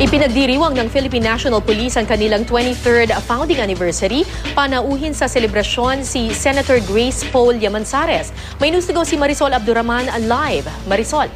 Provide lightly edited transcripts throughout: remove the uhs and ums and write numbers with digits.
Ipinagdiriwang ng Philippine National Police ang kanilang 23rd founding anniversary. Panauhin sa selebrasyon si Senator Grace Poll Llamanzares. May news to go si Marisol Abdurrahman live. Marisol.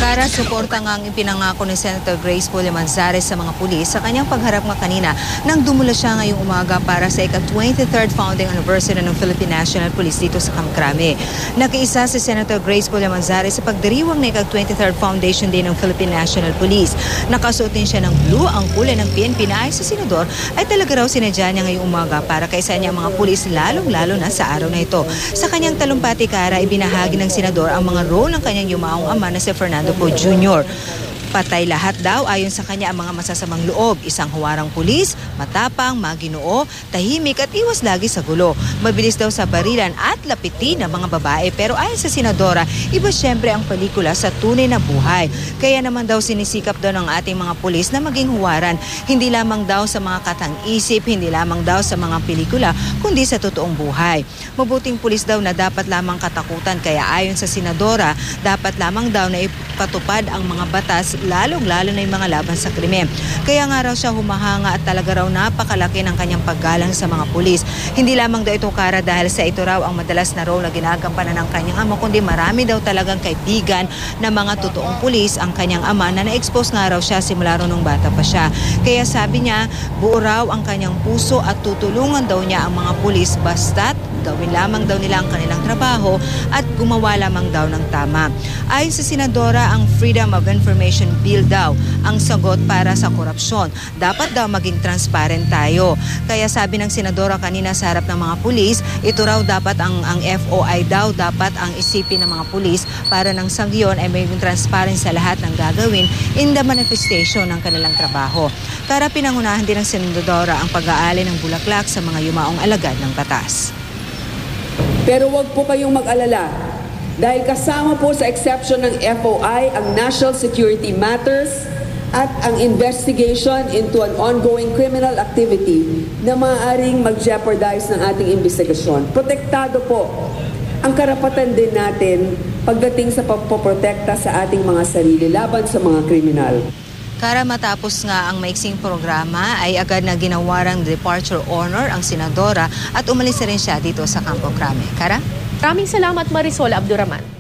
Para suporta nga ang ipinangako ni Senator Grace Poll Llamanzares sa mga pulis sa kanyang pagharap nga kanina nang dumula siya ngayong umaga para sa ika-23rd founding anniversary ng Philippine National Police dito sa Kamkrame. Nakiisa si Senator Grace Poll Llamanzares sa pagdiriwang na ika-23rd Foundation Day ng Philippine National Police. Nakasuot din siya ng blue, ang kulay ng PNP na ay sa senador ay talaga raw sinadya niya ngayong umaga para kaisa niya ang mga pulis lalong-lalo na sa araw na ito. Sa kanyang talumpati kara, ibinahagi ng senador ang mga role ng kanyang yumaong ama na si Fernando Poe Jr. Patay lahat daw ayon sa kanya ang mga masasamang loob. Isang huwarang pulis, matapang, maginoo, tahimik at iwas lagi sa gulo. Mabilis daw sa barilan at lapitin ng mga babae. Pero ayon sa senadora, iba siyempre ang pelikula sa tunay na buhay. Kaya naman daw sinisikap daw ng ating mga pulis na maging huwaran. Hindi lamang daw sa mga katang-isip, hindi lamang daw sa mga pelikula, kundi sa totoong buhay. Mabuting pulis daw na dapat lamang katakutan. Kaya ayon sa senadora, dapat lamang daw na ipatupad ang mga batas lalong-lalo na yung mga laban sa krimen. Kaya nga raw siya humahanga at talaga raw napakalaki ng kanyang paggalang sa mga pulis. Hindi lamang daw ito kara dahil sa ito raw ang madalas na role na ginagampanan ng kanyang ama, kundi marami daw talagang kaibigan na mga totoong pulis ang kanyang ama na na-expose nga raw siya simula ro nung bata pa siya. Kaya sabi niya, buo raw ang kanyang puso at tutulungan daw niya ang mga pulis basta't gawin lamang daw nila ang kanilang trabaho at gumawa lamang daw ng tama. Ayon sa senadora, ang Freedom of Information Bill daw ang sagot para sa korupsyon. Dapat daw maging transparent tayo. Kaya sabi ng senadora kanina sa harap ng mga pulis, ito raw dapat ang FOI daw, dapat ang isipin ng mga pulis para nang sa giyon ay maging transparent sa lahat ng gagawin in the manifestation ng kanilang trabaho. Para pinangunahan din ng senadora ang pag-aali ng bulaklak sa mga yumaong alagad ng batas. Pero wag po kayong mag-alala dahil kasama po sa exception ng FOI ang national security matters at ang investigation into an ongoing criminal activity na maaaring mag-jeopardize ng ating investigasyon. Protektado po ang karapatan din natin pagdating sa pagpoprotekta sa ating mga sarili laban sa mga kriminal. Kara, matapos nga ang maiksing programa ay agad na ginawarang departure honor ang senadora at umalis na rin siya dito sa Campo Crame. Kara? Maraming salamat Marisol Abdurrahman.